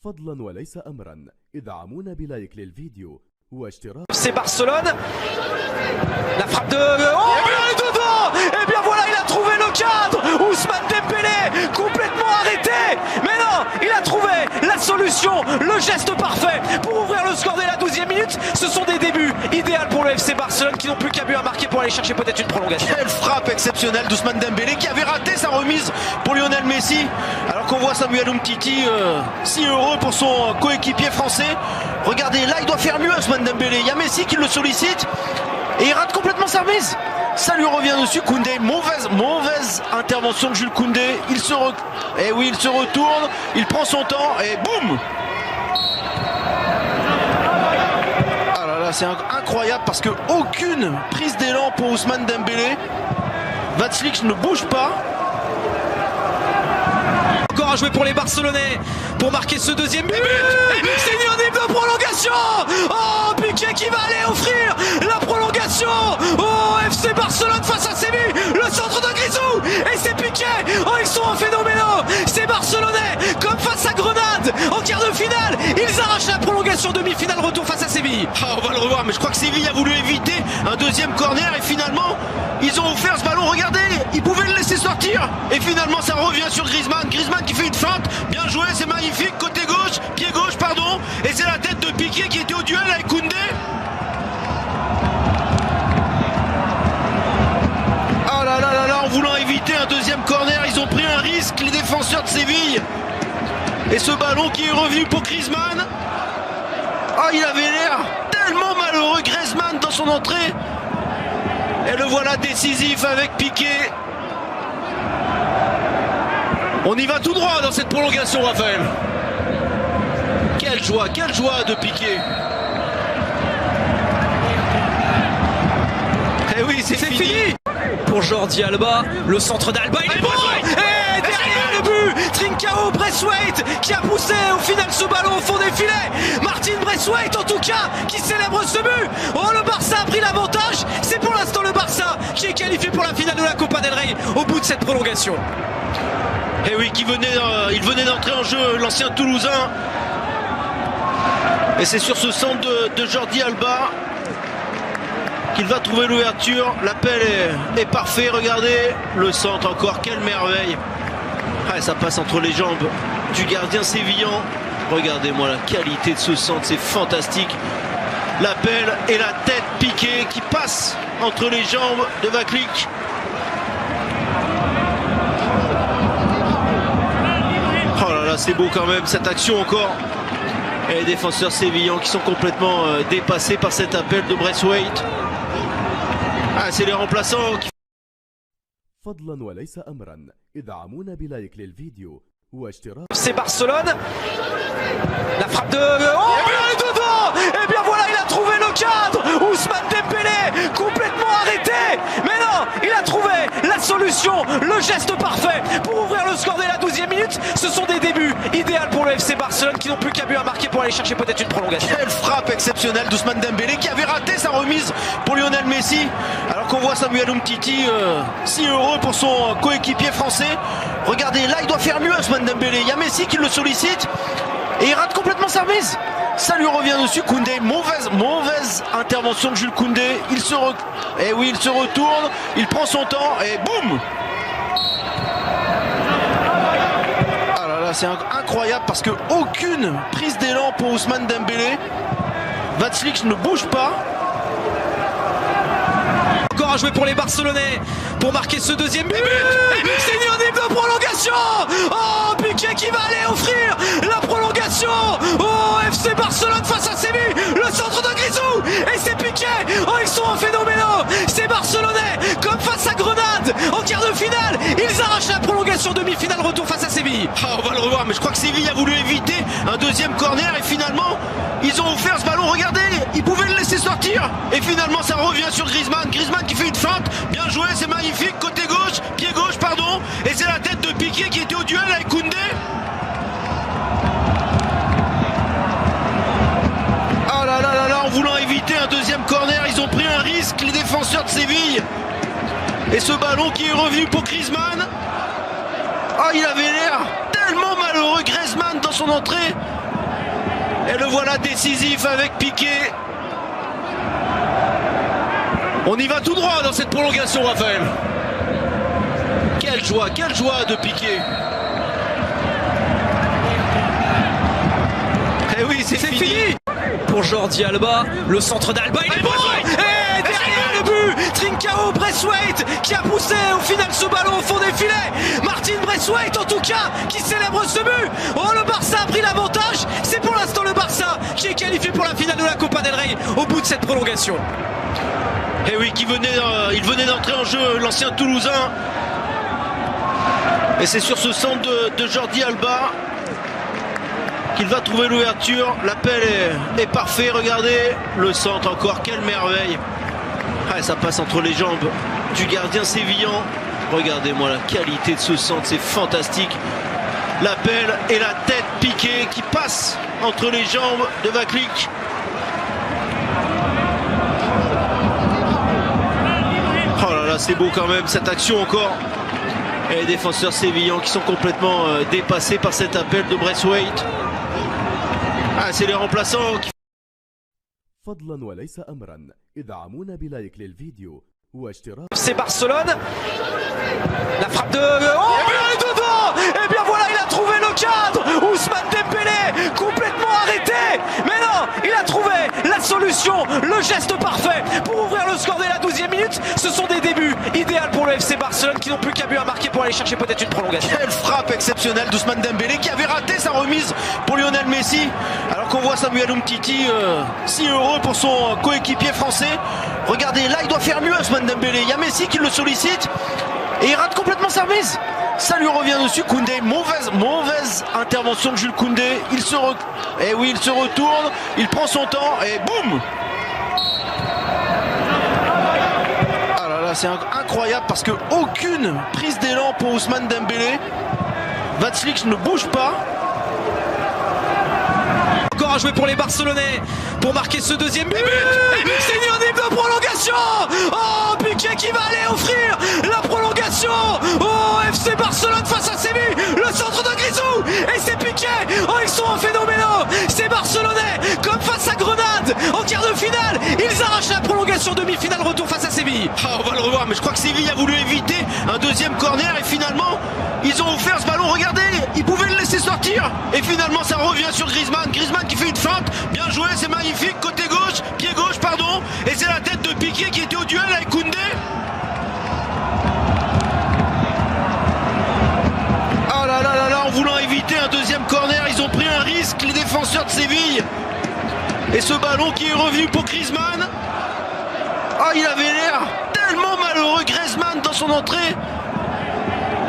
فضلا وليس أمرا ادعمونا بلايك للفيديو واشتراك. C'est Barcelone. La frappe de... Oh, il est devant. Et bien voilà, il a trouvé le cadre. Ousmane Dembélé, complètement arrêté. Mais non, il a trouvé la solution, le geste parfait pour ouvrir le score dès la 12e minute. Ce sont des débuts idéaux pour le FC Barcelone qui n'ont plus qu'un but à marquer pour aller chercher peut-être une prolongation. Quelle frappe exceptionnelle d'Ousmane Dembélé qui avait raté sa remise pour Lionel Messi. Alors qu'on voit Samuel Umtiti si heureux pour son coéquipier français. Regardez, là il doit faire mieux Ousmane Dembélé. Il y a Messi qui le sollicite et il rate complètement sa remise. Ça lui revient dessus. Koundé, mauvaise intervention de Jules Koundé. Il se retourne, il prend son temps et boum. Ah là là, c'est incroyable parce que aucune prise d'élan pour Ousmane Dembélé. Vatslik ne bouge pas. Encore à jouer pour les Barcelonais pour marquer ce deuxième but. C'est unanime de prolongation. Oh, Piqué qui va aller offrir la prolongation au FC Barcelone face à Séville. Le centre de Grisou et c'est Piqué. Oh, ils sont phénoménaux. Ces Barcelonais, comme face à Grenade en quart de finale, ils arrachent la prolongation, demi-finale retour face à Séville. Ah, on va le revoir, mais je crois que Séville a voulu éviter un deuxième corner et finalement ils ont offert ce ballon. Regardez, ils pouvaient le laisser sortir et finalement ça revient sur Griezmann. Griezmann qui fait une feinte, bien joué, c'est magnifique, côté gauche, pied gauche pardon, et c'est la tête de Piqué qui était au duel avec Koundé. Oh là là là là, en voulant éviter un deuxième corner, ils ont pris un risque, les défenseurs de Séville. Et ce ballon qui est revenu pour Griezmann. Ah, il avait l'air tellement malheureux Griezmann dans son entrée. Et le voilà décisif avec Piqué. On y va tout droit dans cette prolongation, Raphaël. Quelle joie de Piqué. Eh oui, c'est fini. Pour Jordi Alba, le centre d'Alba, il est bon. Et derrière le but, Trincao Braithwaite qui a poussé au final ce ballon au fond des filets. Martin Braithwaite en tout cas qui célèbre ce but. Oh, le Barça a pris l'avantage. C'est pour l'instant le Barça qui est qualifié pour la finale de la Copa del Rey au bout de cette prolongation. Et oui, il venait d'entrer en jeu, l'ancien Toulousain. Et c'est sur ce centre de Jordi Alba qu'il va trouver l'ouverture. L'appel est parfait, regardez le centre encore, quelle merveille. Ah, ça passe entre les jambes du gardien sévillan. Regardez-moi la qualité de ce centre, c'est fantastique. L'appel et la tête Piquée qui passe entre les jambes de Vatslik. Oh là là, c'est beau quand même cette action encore. Et les défenseurs sévillans qui sont complètement dépassés par cet appel de Braithwaite. Ah, c'est les remplaçants qui... فضلا وليس أمرا ادعمونا بلايك للفيديو واشتراك. C'est Barcelone. La frappe de... Oh, il est devant. Et bien voilà, il a trouvé le cadre. Ousmane Dembélé, complètement arrêté. Mais non, il a trouvé la solution, le geste parfait pour ouvrir le score dès la 12e minute. Ce sont des débuts idéaux pour le FC Barcelone qui n'ont plus qu'un but à marquer pour aller chercher peut-être une prolongation. Quelle frappe exceptionnelle d'Ousmane Dembélé qui avait raté sa remise pour Lionel Messi. Alors qu'on voit Samuel Umtiti si heureux pour son coéquipier français. Regardez, là il doit faire mieux Ousmane Dembélé. Il y a Messi qui le sollicite et il rate complètement sa remise. Ça lui revient dessus. Koundé, mauvaise intervention de Jules Koundé. Il se retourne, il prend son temps et boum. Ah là là, c'est incroyable parce que aucune prise d'élan pour Ousmane Dembélé. Vatslik ne bouge pas. Encore à jouer pour les Barcelonais pour marquer ce deuxième but. C'est unanime de prolongation. Oh, Piqué qui va aller offrir la prolongation au FC Barcelone face à Séville. Le centre de Grisou et c'est Piqué. Oh, ils sont phénoménaux. Ces Barcelonais, comme face à Grenade en quart de finale, ils arrachent la prolongation, demi-finale retour face à Séville. Ah, on va le revoir, mais je crois que Séville a voulu éviter un deuxième corner et finalement ils ont offert ce ballon. Regardez, ils pouvaient le laisser sortir et finalement ça revient sur Griezmann. Griezmann qui fait une feinte, bien joué, c'est magnifique, côté gauche, pied gauche pardon, et c'est la tête de Piqué qui était au duel avec Koundé. Ah là là là là, en voulant éviter un deuxième corner, ils ont pris un risque, les défenseurs de Séville. Et ce ballon qui est revenu pour Griezmann. Ah, il avait l'air tellement malheureux Griezmann dans son entrée. Et le voilà décisif avec Piqué. On y va tout droit dans cette prolongation, Raphaël. Quelle joie de Piqué. Et oui, c'est fini. Pour Jordi Alba, le centre d'Alba, il est bon. Et derrière le but, Trincao Braithwaite qui a poussé au final ce ballon au fond des filets. Martin Braithwaite en tout cas qui célèbre ce but. Oh, le Barça a pris l'avantage. C'est pour l'instant le Barça qui est qualifié pour la finale de la Copa del Rey au bout de cette prolongation. Et oui, il venait d'entrer en jeu, l'ancien Toulousain. Et c'est sur ce centre de Jordi Alba qu'il va trouver l'ouverture. L'appel est parfait. Regardez le centre encore. Quelle merveille. Ah, ça passe entre les jambes du gardien sévillan. Regardez-moi la qualité de ce centre. C'est fantastique. L'appel et la tête piquée qui passe entre les jambes de Vaclik. Oh là là, c'est beau quand même cette action encore. Et les défenseurs sévillans qui sont complètement dépassés par cet appel de Braithwaite. Ah, c'est les remplaçants qui... فضلا وليس أمرا ادعمونا بلايك للفيديو واشتراك. C'est Barcelone. La frappe de... Oh, il est devant. Et bien voilà, il a trouvé le cadre. Ousmane Dembélé complètement arrêté. Mais non, il a trouvé la solution, le geste parfait pour ouvrir le score dès la 12e minute. Ce sont des débuts idéaux pour le FC Barcelone qui n'ont plus qu'un but à marquer pour aller chercher peut-être une prolongation. Quelle frappe exceptionnelle d'Ousmane Dembélé qui avait raté sa remise pour Lionel Messi. Alors qu'on voit Samuel Umtiti si heureux pour son coéquipier français. Regardez, là il doit faire mieux Ousmane Dembélé. Il y a Messi qui le sollicite et il rate complètement sa remise. Ça lui revient dessus. Koundé, mauvaise intervention de Jules Koundé. Il se retourne, il prend son temps et boum. Ah là là, c'est incroyable parce que aucune prise d'élan pour Ousmane Dembélé. Vaclik ne bouge pas. Encore à jouer pour les Barcelonais pour marquer ce deuxième but. C'est une de prolongation. Oh, Piqué qui va aller offrir la prolongation au FC Barcelone face à Séville. Le centre de Grisou et c'est Piqué. Oh, ils sont phénoménaux. C'est Barcelonais comme face à Grenade en quart de finale. Ils arrachent la prolongation, demi-finale retour face à Séville. Ah, on va le revoir, mais je crois que Séville a voulu éviter un deuxième corner et finalement ils ont offert ce ballon. Regardez, ils pouvaient le laisser sortir et finalement ça revient sur Griezmann. Griezmann qui fait une feinte, bien joué, c'est magnifique, côté gauche, pied gauche pardon, et c'est la tête de Piqué qui était au duel avec Koundé. Oh là là là là, en voulant éviter un deuxième corner, ils ont pris un risque les défenseurs de Séville. Et ce ballon qui est revenu pour Griezmann. Oh, il avait l'air tellement malheureux Griezmann dans son entrée.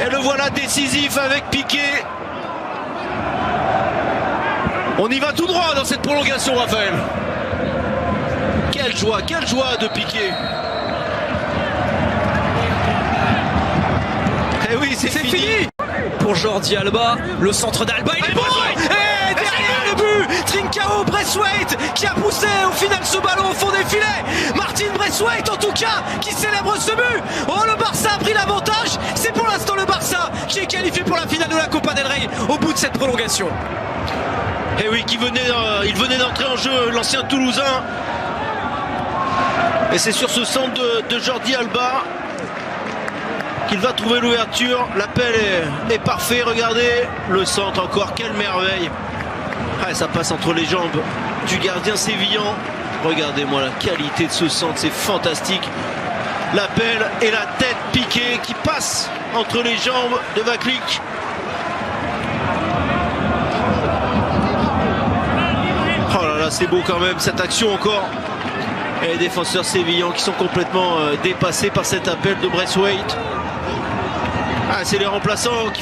Et le voilà décisif avec Piqué. On y va tout droit dans cette prolongation, Raphaël. Quelle joie de Piqué. Et oui, c'est fini. Pour Jordi Alba, le centre d'Alba, il est bon. Et derrière le but, Trincao Braithwaite qui a poussé au final ce ballon au fond des filets. Martin Braithwaite en tout cas qui célèbre ce but. Oh, le Barça a pris l'avantage. C'est pour l'instant le Barça qui est qualifié pour la finale de la Copa del Rey au bout de cette prolongation. Et oui, il venait d'entrer en jeu, l'ancien Toulousain. Et c'est sur ce centre de Jordi Alba qu'il va trouver l'ouverture. L'appel est parfait. Regardez le centre encore. Quelle merveille. Ah, ça passe entre les jambes du gardien sévillan. Regardez-moi la qualité de ce centre. C'est fantastique. L'appel et la tête piquée qui passe entre les jambes de Vaclik. Oh là là, c'est beau quand même cette action encore. Et les défenseurs sévillans qui sont complètement dépassés par cet appel de Braithwaite. Ah, c'est les remplaçants qui